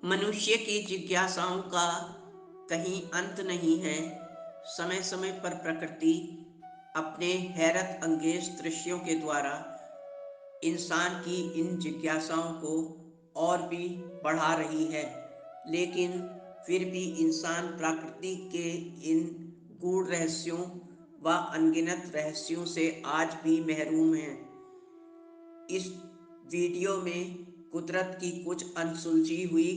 मनुष्य की जिज्ञासाओं का कहीं अंत नहीं है। समय समय पर प्रकृति अपने हैरत अंगेज दृश्यों के द्वारा इंसान की इन जिज्ञासाओं को और भी बढ़ा रही है। लेकिन फिर भी इंसान प्रकृति के इन गूढ़ रहस्यों व अनगिनत रहस्यों से आज भी महरूम है। इस वीडियो में कुदरत की कुछ अनसुलझी हुई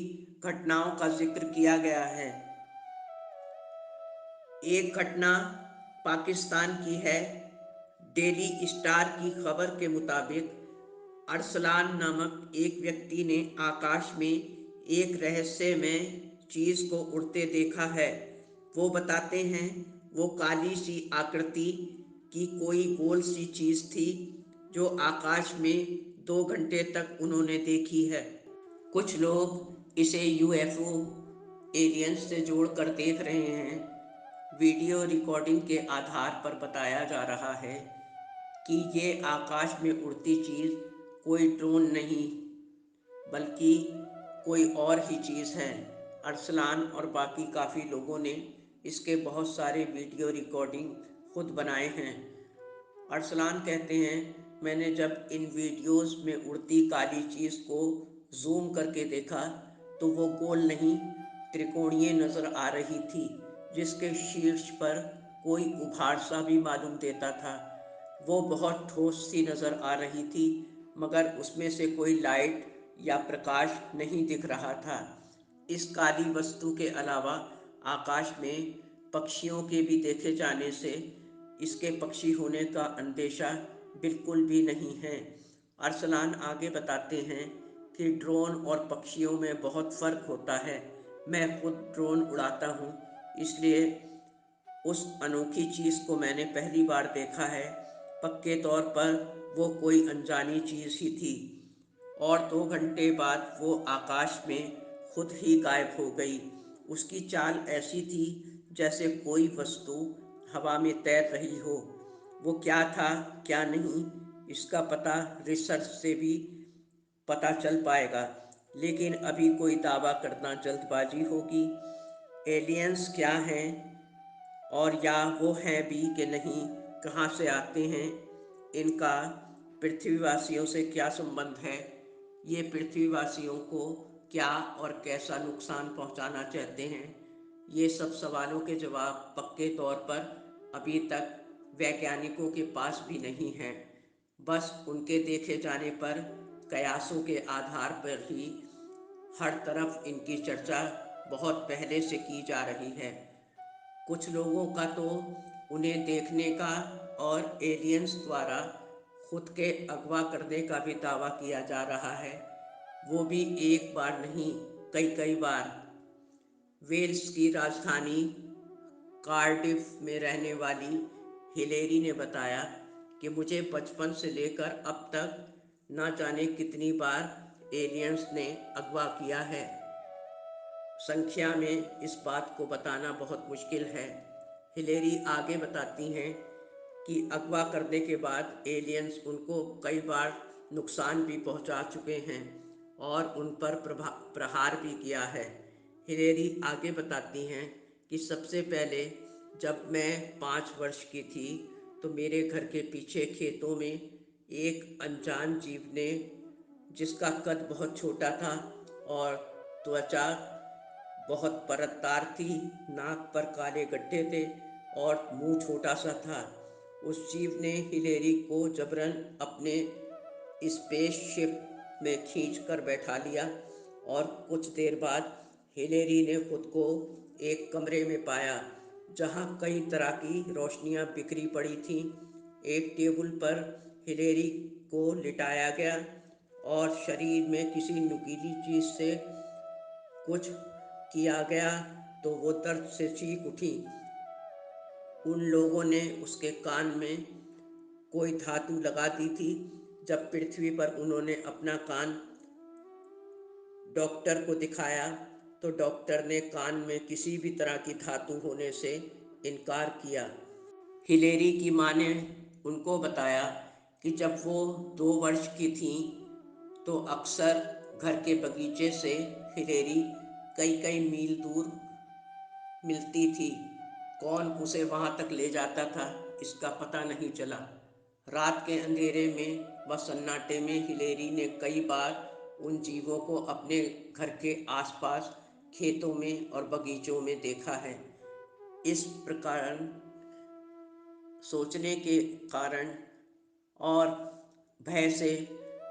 घटनाओं का जिक्र किया गया है। एक घटना पाकिस्तान की है। डेली स्टार की खबर के मुताबिक अरसलान नामक एक व्यक्ति ने आकाश में एक रहस्यमय चीज़ को उड़ते देखा है। वो बताते हैं वो काली सी आकृति की कोई गोल सी चीज़ थी जो आकाश में 2 घंटे तक उन्होंने देखी है। कुछ लोग इसे यूएफओ एलियंस से जोड़कर देख रहे हैं। वीडियो रिकॉर्डिंग के आधार पर बताया जा रहा है कि ये आकाश में उड़ती चीज़ कोई ड्रोन नहीं बल्कि कोई और ही चीज़ है। अरसलान और बाकी काफ़ी लोगों ने इसके बहुत सारे वीडियो रिकॉर्डिंग खुद बनाए हैं। अरसलान कहते हैं मैंने जब इन वीडियोस में उड़ती काली चीज़ को जूम करके देखा तो वो गोल नहीं त्रिकोणीय नज़र आ रही थी, जिसके शीर्ष पर कोई उभाड़ सा भी मालूम देता था। वो बहुत ठोस सी नज़र आ रही थी, मगर उसमें से कोई लाइट या प्रकाश नहीं दिख रहा था। इस काली वस्तु के अलावा आकाश में पक्षियों के भी देखे जाने से इसके पक्षी होने का अंदेशा बिल्कुल भी नहीं है। अरसलान आगे बताते हैं कि ड्रोन और पक्षियों में बहुत फ़र्क होता है। मैं खुद ड्रोन उड़ाता हूँ, इसलिए उस अनोखी चीज़ को मैंने पहली बार देखा है। पक्के तौर पर वो कोई अनजानी चीज़ ही थी और 2 घंटे बाद वो आकाश में खुद ही गायब हो गई। उसकी चाल ऐसी थी जैसे कोई वस्तु हवा में तैर रही हो। वो क्या था क्या नहीं इसका पता रिसर्च से भी पता चल पाएगा, लेकिन अभी कोई दावा करना जल्दबाजी होगी। एलियंस क्या हैं और या वो हैं भी कि नहीं, कहाँ से आते हैं, इनका पृथ्वीवासियों से क्या संबंध है, ये पृथ्वीवासियों को क्या और कैसा नुकसान पहुंचाना चाहते हैं, ये सब सवालों के जवाब पक्के तौर पर अभी तक वैज्ञानिकों के पास भी नहीं हैं। बस उनके देखे जाने पर कयासों के आधार पर ही हर तरफ इनकी चर्चा बहुत पहले से की जा रही है। कुछ लोगों का तो उन्हें देखने का और एलियंस द्वारा खुद के अगवा करने का भी दावा किया जा रहा है, वो भी एक बार नहीं कई कई बार। वेल्स की राजधानी कार्डिफ में रहने वाली हिलेरी ने बताया कि मुझे बचपन से लेकर अब तक न जाने कितनी बार एलियंस ने अगवा किया है। संख्या में इस बात को बताना बहुत मुश्किल है। हिलेरी आगे बताती हैं कि अगवा करने के बाद एलियंस उनको कई बार नुकसान भी पहुंचा चुके हैं और उन पर प्रहार भी किया है। हिलेरी आगे बताती हैं कि सबसे पहले जब मैं 5 वर्ष की थी तो मेरे घर के पीछे खेतों में एक अनजान जीव ने, जिसका कद बहुत छोटा था और त्वचा बहुत परतदार थी, नाक पर काले गड्ढे थे और मुंह छोटा सा था। उस जीव ने हिलेरी को जबरन अपने स्पेसशिप में खींच कर बैठा लिया और कुछ देर बाद हिलेरी ने खुद को एक कमरे में पाया जहां कई तरह की रोशनियां बिखरी पड़ी थीं। एक टेबल पर हिलेरी को लिटाया गया और शरीर में किसी नुकीली चीज़ से कुछ किया गया तो वो दर्द से चीख उठी। उन लोगों ने उसके कान में कोई धातु लगा दी थी। जब पृथ्वी पर उन्होंने अपना कान डॉक्टर को दिखाया तो डॉक्टर ने कान में किसी भी तरह की धातु होने से इनकार किया। हिलेरी की माँ ने उनको बताया कि जब वो 2 वर्ष की थीं तो अक्सर घर के बगीचे से हिलेरी कई कई मील दूर मिलती थी। कौन उसे वहाँ तक ले जाता था, इसका पता नहीं चला। रात के अंधेरे में व सन्नाटे में हिलेरी ने कई बार उन जीवों को अपने घर के आसपास खेतों में और बगीचों में देखा है। इस प्रकार सोचने के कारण और भय से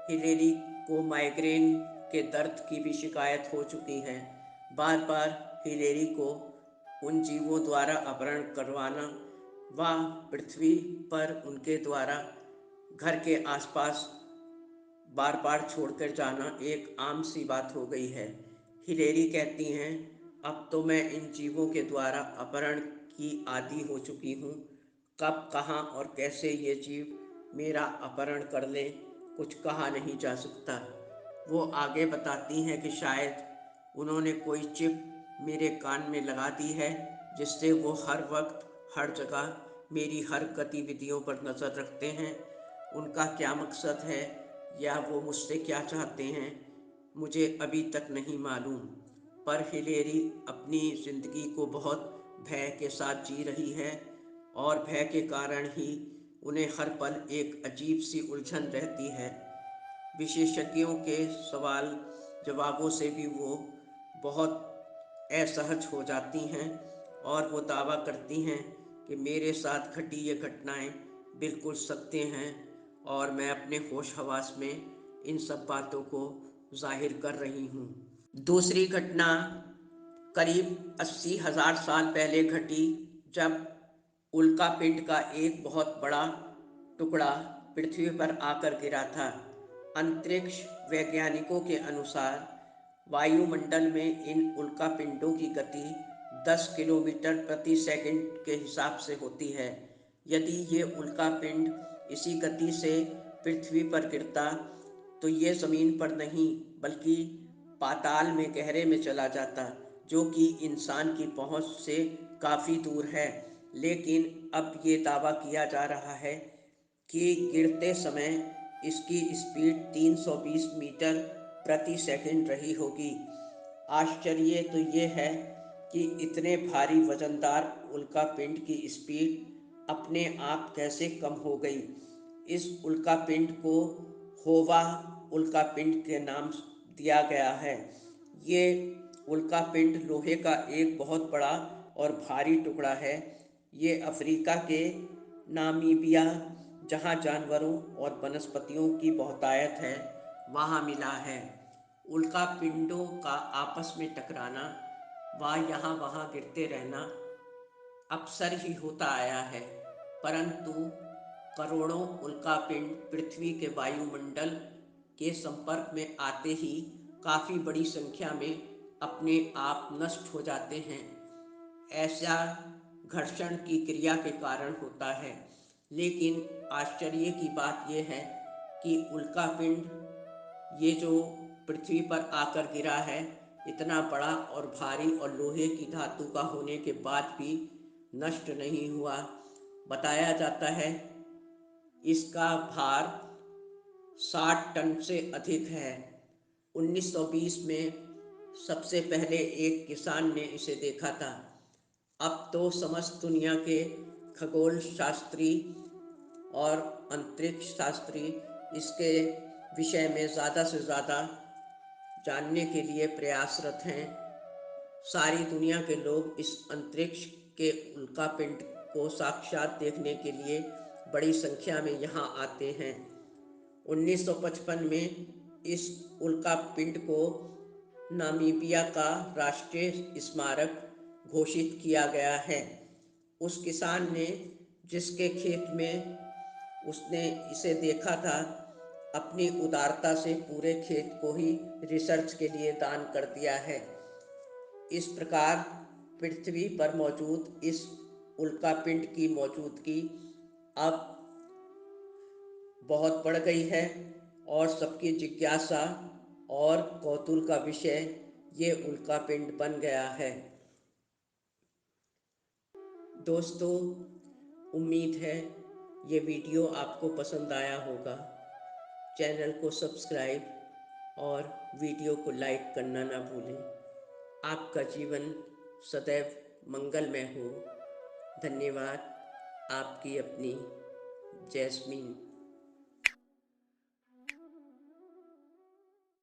हिलेरी को माइग्रेन के दर्द की भी शिकायत हो चुकी है। बार बार हिलेरी को उन जीवों द्वारा अपहरण करवाना व पृथ्वी पर उनके द्वारा घर के आसपास बार बार छोड़कर जाना एक आम सी बात हो गई है। हिलेरी कहती हैं, अब तो मैं इन जीवों के द्वारा अपहरण की आदी हो चुकी हूँ। कब, कहाँ और कैसे ये जीव मेरा अपहरण कर लें, कुछ कहा नहीं जा सकता। वो आगे बताती हैं कि शायद उन्होंने कोई चिप मेरे कान में लगा दी है, जिससे वो हर वक्त हर जगह मेरी हर गतिविधियों पर नज़र रखते हैं। उनका क्या मकसद है या वो मुझसे क्या चाहते हैं, मुझे अभी तक नहीं मालूम। पर हिलेरी अपनी ज़िंदगी को बहुत भय के साथ जी रही है और भय के कारण ही उन्हें हर पल एक अजीब सी उलझन रहती है। विशेषज्ञों के सवाल जवाबों से भी वो बहुत असहज हो जाती हैं और वो दावा करती हैं कि मेरे साथ घटी ये घटनाएं बिल्कुल सत्य हैं और मैं अपने होश हवास में इन सब बातों को जाहिर कर रही हूँ। दूसरी घटना करीब 80,000 साल पहले घटी, जब उल्का पिंड का एक बहुत बड़ा टुकड़ा पृथ्वी पर आकर गिरा था। अंतरिक्ष वैज्ञानिकों के अनुसार वायुमंडल में इन उल्का पिंडों की गति 10 किलोमीटर प्रति सेकंड के हिसाब से होती है। यदि ये उल्का पिंड इसी गति से पृथ्वी पर गिरता तो ये ज़मीन पर नहीं बल्कि पाताल में गहरे में चला जाता, जो कि इंसान की पहुंच से काफ़ी दूर है। लेकिन अब ये दावा किया जा रहा है कि गिरते समय इसकी स्पीड 320 मीटर प्रति सेकंड रही होगी। आश्चर्य तो ये है कि इतने भारी वजनदार उल्का पिंड की स्पीड अपने आप कैसे कम हो गई। इस उल्का पिंड को होवा उल्का पिंड के नाम दिया गया है। ये उल्का पिंड लोहे का एक बहुत बड़ा और भारी टुकड़ा है। ये अफ्रीका के नामीबिया, जहाँ जानवरों और वनस्पतियों की बहुतायत है, वहाँ मिला है। उल्का पिंडों का आपस में टकराना व यहाँ वहाँ गिरते रहना अक्सर ही होता आया है, परंतु करोड़ों उल्कापिंड पृथ्वी के वायुमंडल के संपर्क में आते ही काफ़ी बड़ी संख्या में अपने आप नष्ट हो जाते हैं। ऐसा घर्षण की क्रिया के कारण होता है। लेकिन आश्चर्य की बात यह है कि उल्कापिंड ये जो पृथ्वी पर आकर गिरा है, इतना बड़ा और भारी और लोहे की धातु का होने के बाद भी नष्ट नहीं हुआ। बताया जाता है इसका भार 60 टन से अधिक है। 1920 में सबसे पहले एक किसान ने इसे देखा था। अब तो समस्त दुनिया के खगोल शास्त्री और अंतरिक्ष शास्त्री इसके विषय में ज़्यादा से ज़्यादा जानने के लिए प्रयासरत हैं। सारी दुनिया के लोग इस अंतरिक्ष के उल्कापिंड को साक्षात देखने के लिए बड़ी संख्या में यहाँ आते हैं। 1955 में इस उल्कापिंड को नामीबिया का राष्ट्रीय स्मारक घोषित किया गया है। उस किसान ने जिसके खेत में उसने इसे देखा था, अपनी उदारता से पूरे खेत को ही रिसर्च के लिए दान कर दिया है। इस प्रकार पृथ्वी पर मौजूद इस उल्कापिंड की मौजूदगी अब बहुत बढ़ गई है और सबकी जिज्ञासा और कौतूहल का विषय ये उल्कापिंड बन गया है। दोस्तों, उम्मीद है ये वीडियो आपको पसंद आया होगा। चैनल को सब्सक्राइब और वीडियो को लाइक करना ना भूलें। आपका जीवन सदैव मंगलमय हो। धन्यवाद। आपकी अपनी जैस्मीन।